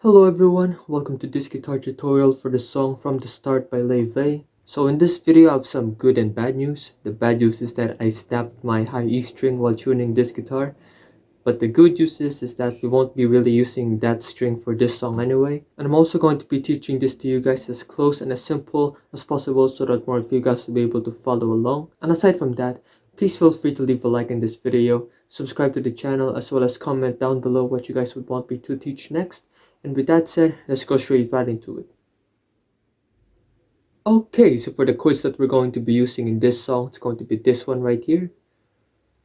Hello everyone, welcome to this guitar tutorial for the song From the Start by Laufey. So in this video I have some good and bad news. The bad news is that I snapped my high E string while tuning this guitar. But the good news is that we won't be really using that string for this song anyway. And I'm also going to be teaching this to you guys as close and as simple as possible so that more of you guys will be able to follow along. And aside from that, please feel free to leave a like in this video, subscribe to the channel, as well as comment down below what you guys would want me to teach next. And with that said, let's go straight right into it. Okay, so for the chords that we're going to be using in this song, it's going to be this one right here.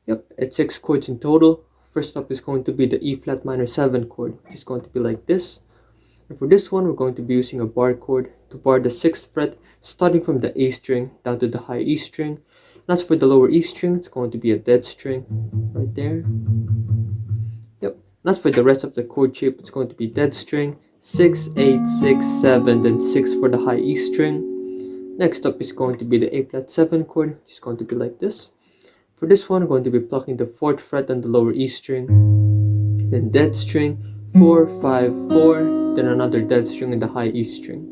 Yep, it's 6 chords in total. First up is going to be the E flat minor 7 chord, which is going to be like this. And for this one, we're going to be using a bar chord to bar the 6th fret, starting from the A string down to the high E string. And as for the lower E string, it's going to be a dead string right there. Yep. And as for the rest of the chord shape, it's going to be dead string, 6, 8, 6, 7, then 6 for the high E string. Next up is going to be the A flat 7 chord, which is going to be like this. For this one, I'm going to be plucking the 4th fret on the lower E string, then dead string, 4, 5, 4, then another dead string in the high E string.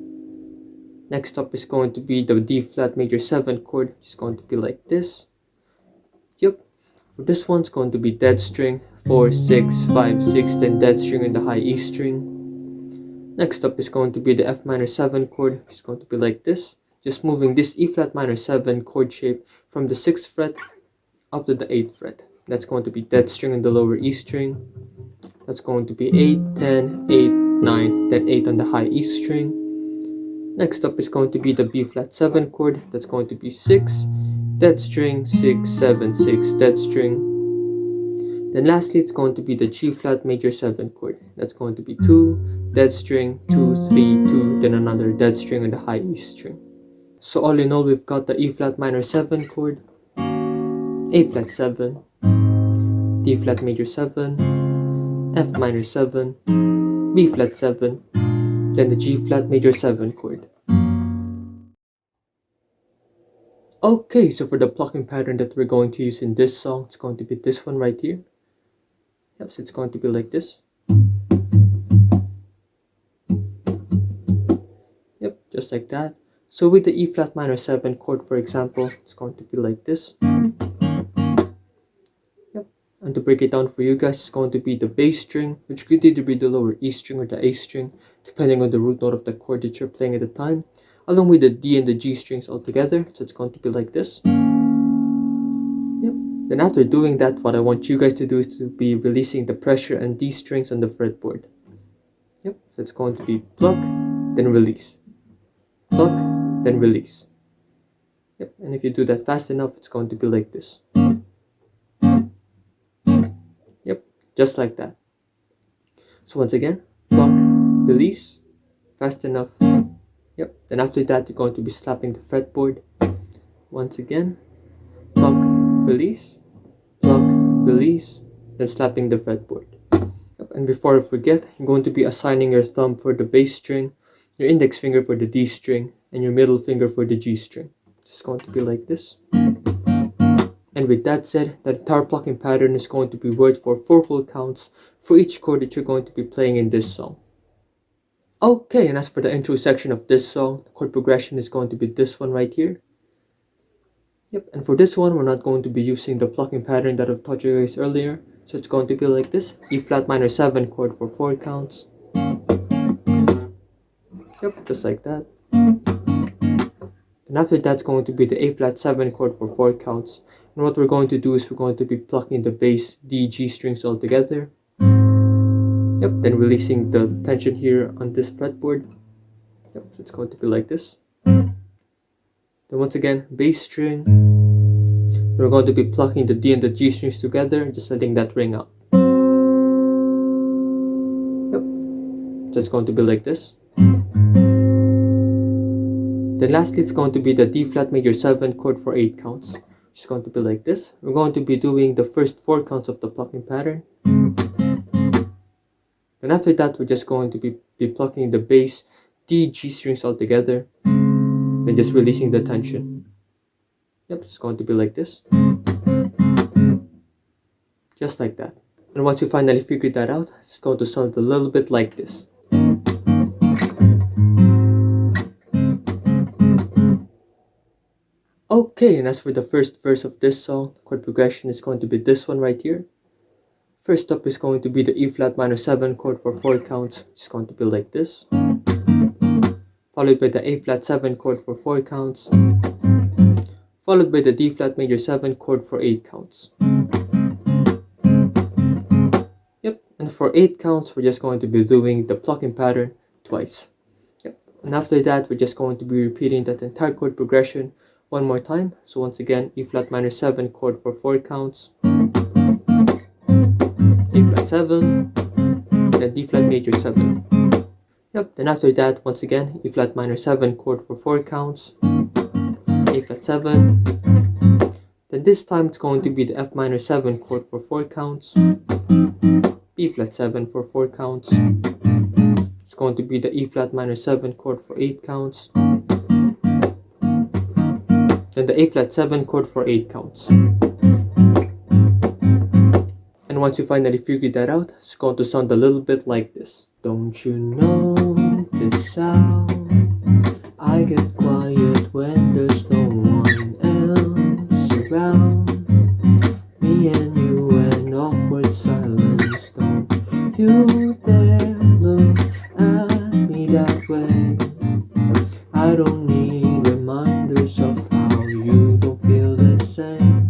Next up is going to be the D flat major 7 chord, which is going to be like this. Yep. For this one, it's going to be dead string, 4, 6, 5, 6, then dead string in the high E string. Next up is going to be the F minor 7 chord, which is going to be like this. Just moving this E flat minor 7 chord shape from the 6th fret up to the 8th fret. That's going to be dead string in the lower E string. That's going to be 8, 10, 8, 9, then 8 on the high E string. Next up is going to be the B flat 7 chord. That's going to be 6, dead string, 6, 7, 6, dead string. Then lastly, it's going to be the G flat major 7 chord. That's going to be 2, dead string, 2, 3, 2, then another dead string on the high E string. So all in all, we've got the E flat minor 7 chord, A flat 7, D flat major 7, F minor 7, B flat 7, then the G flat major 7 chord. Okay, so for the plucking pattern that we're going to use in this song, it's going to be this one right here. Yep, so it's going to be like this. Yep, just like that. So with the E flat minor 7 chord, for example, it's going to be like this. And to break it down for you guys, it's going to be the bass string, which could either be the lower E string or the A string, depending on the root note of the chord that you're playing at the time, along with the D and the G strings all together. So it's going to be like this. Yep. Then after doing that, what I want you guys to do is to be releasing the pressure and D strings on the fretboard. Yep. So it's going to be pluck, then release. Pluck, then release. Yep. And if you do that fast enough, it's going to be like this. Just like that. So once again, pluck, release, fast enough. Yep. Then after that, you're going to be slapping the fretboard. Once again, pluck, release, then slapping the fretboard. Yep. And before I forget, you're going to be assigning your thumb for the bass string, your index finger for the D string, and your middle finger for the G string. It's going to be like this. And with that said, the guitar plucking pattern is going to be worked for 4 full counts for each chord that you're going to be playing in this song. Okay, and as for the intro section of this song, the chord progression is going to be this one right here. Yep, and for this one, we're not going to be using the plucking pattern that I've taught you guys earlier. So it's going to be like this, E flat minor 7 chord for 4 counts. Yep, just like that. And after that's going to be the A flat 7 chord for 4 counts. And what we're going to do is we're going to be plucking the bass, D, G strings all together. Yep, then releasing the tension here on this fretboard. Yep, so it's going to be like this. Then once again, bass string. We're going to be plucking the D and the G strings together and just letting that ring out. Yep, so it's going to be like this. Then lastly, it's going to be the D flat major 7 chord for 8 counts. Which is going to be like this. We're going to be doing the first 4 counts of the plucking pattern. Then after that, we're just going to be plucking the bass, D, G strings all together. Then just releasing the tension. Yep, it's going to be like this. Just like that. And once you finally figured that out, it's going to sound a little bit like this. Okay, and as for the first verse of this song, chord progression is going to be this one right here. First up is going to be the E flat minor 7 chord for 4 counts, which is going to be like this. Followed by the A flat 7 chord for 4 counts. Followed by the D flat major 7 chord for 8 counts. Yep, and for 8 counts, we're just going to be doing the plucking pattern twice. Yep, and after that, we're just going to be repeating that entire chord progression one more time. So once again, E flat minor 7 chord for 4 counts. A flat 7, then D flat major 7. Yep, then after that, once again, E flat minor 7 chord for 4 counts, A flat 7, then this time it's going to be the F minor 7 chord for 4 counts, B flat 7 for 4 counts, it's going to be the E flat minor 7 chord for 8 counts, then the A flat 7 chord for 8 counts. And once you finally figure that out, it's going to sound a little bit like this. Don't you know this sound? I get quiet when there's no one else around. Me and you and awkward silence. Don't you dare look at me that way. I don't need reminders of how you don't feel the same.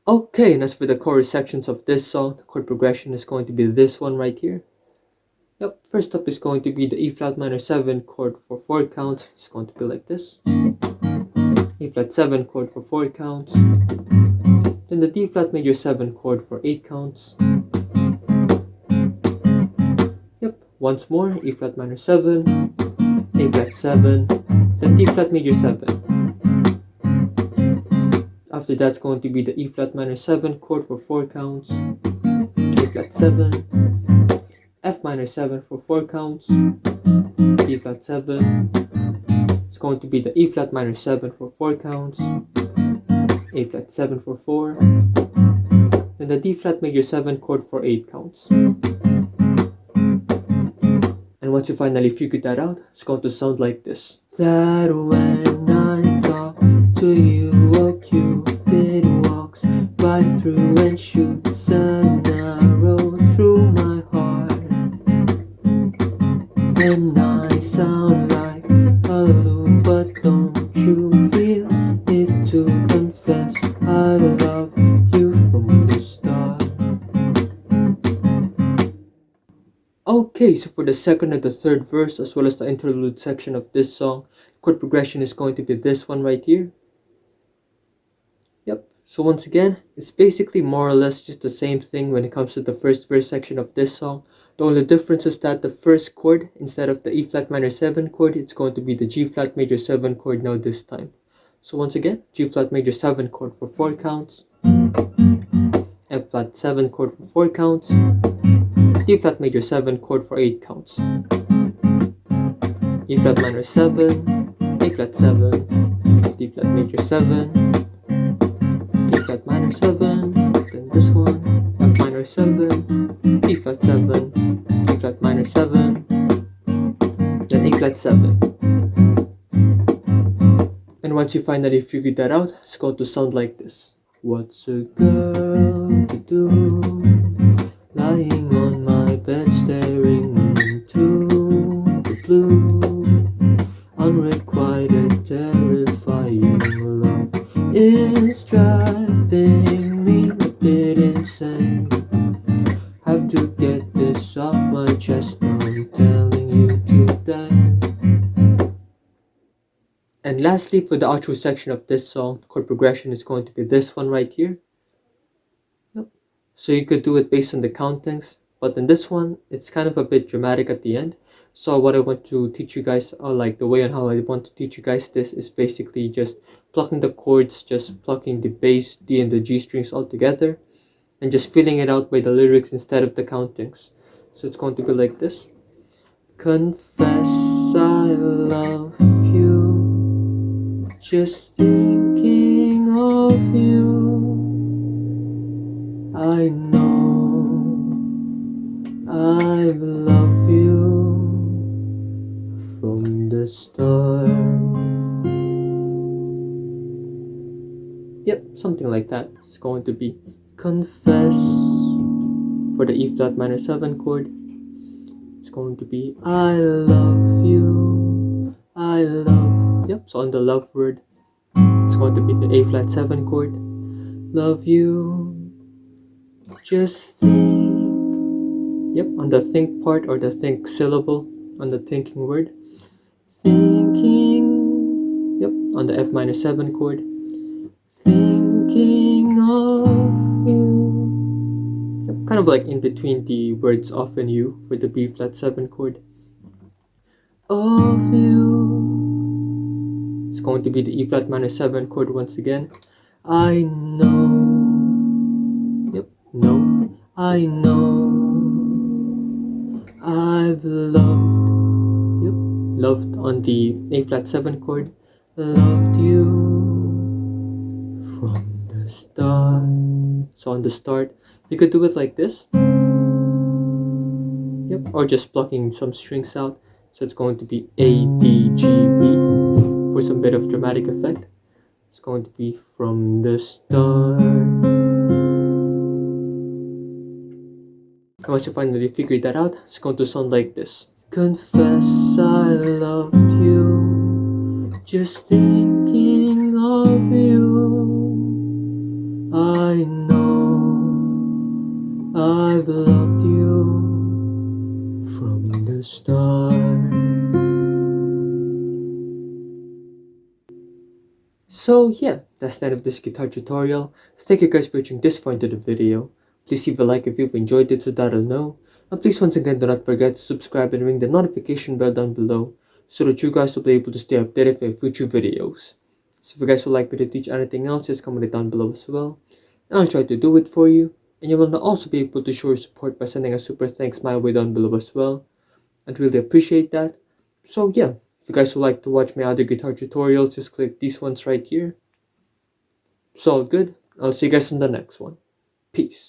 Okay, and as for the chorus sections of this song, the chord progression is going to be this one right here. Yep, first up is going to be the E flat minor 7 chord for 4 counts. It's going to be like this. E flat 7 chord for 4 counts. Then the D flat major 7 chord for 8 counts. Yep, once more, E flat minor 7, A flat 7, then D flat major 7. After that's going to be the E flat minor 7 chord for 4 counts, A flat 7, F minor 7 for 4 counts, D flat 7, it's going to be the E flat minor 7 for 4 counts, A flat 7 for 4, then the D flat major 7 chord for 8 counts. And once you finally figure that out, it's going to sound like this. That when I talk to you, a Cupid walks right through and shoots an arrow through my heart. And I sound like a loon, but don't you feel it to confess I love you from the start. Okay, so for the second and the third verse, as well as the interlude section of this song, chord progression is going to be this one right here. Yep, so once again, it's basically more or less just the same thing when it comes to the first verse section of this song. The only difference is that the first chord, instead of the E flat minor 7 chord, it's going to be the G flat major 7 chord now this time. So once again, G flat major 7 chord for 4 counts, F flat 7 chord for 4 counts, D flat major 7 chord for 8 counts, E flat minor 7, A flat 7, D flat major 7, D flat minor 7, then this one, F minor 7, E flat 7, D flat minor 7, then A flat 7. And once you finally figure that out, it's going to sound like this. What's a girl to do, lying on my bed staring into the blue? Unrequited, terrifying love is driving me a bit insane. Have to get this off my chest, I'm telling you today. And lastly, for the outro section of this song, the chord progression is going to be this one right here. Yep. So you could do it based on the countings, but in this one, it's kind of a bit dramatic at the end. So what I want to teach you guys, or like the way on how I want to teach you guys this, is basically just plucking the chords, just plucking the bass, D and the G strings all together, and just filling it out by the lyrics instead of the countings. So it's going to be like this. Confess I love you, just thinking of you. I know I love you from the start. something like that. It's going to be confess for the E flat minor 7 chord. It's going to be I love you, I love. Yep, so on the love word, it's going to be the A flat 7 chord. Love you, just think. Yep, on the think part or the think syllable, on the thinking word. Thinking. Yep, on the F minor 7 chord. Thinking of you. Yep, kind of like in between the words of and you for the B flat 7 chord. Of you. It's going to be the E flat minor 7 chord once again. I know. Yep, no. I know. I've loved. Yep, loved on the A flat 7 chord. Loved you from the start. So on the start, you could do it like this. Yep, or just plucking some strings out. So it's going to be A, D, G, B for some bit of dramatic effect. It's going to be from the start. And once you finally figure that out, it's going to sound like this. Confess I loved you, just thinking of you. I know I've loved you from the start. So yeah, that's the end of this guitar tutorial. Thank you guys for watching this far into the video. Please leave a like if you've enjoyed it so that I'll know. And please once again do not forget to subscribe and ring the notification bell down below so that you guys will be able to stay updated for future videos. So if you guys would like me to teach anything else, just comment it down below as well. And I'll try to do it for you. And you will also be able to show your support by sending a super thanks my way down below as well. I'd really appreciate that. So yeah, if you guys would like to watch my other guitar tutorials, just click these ones right here. It's all good. I'll see you guys in the next one. Peace.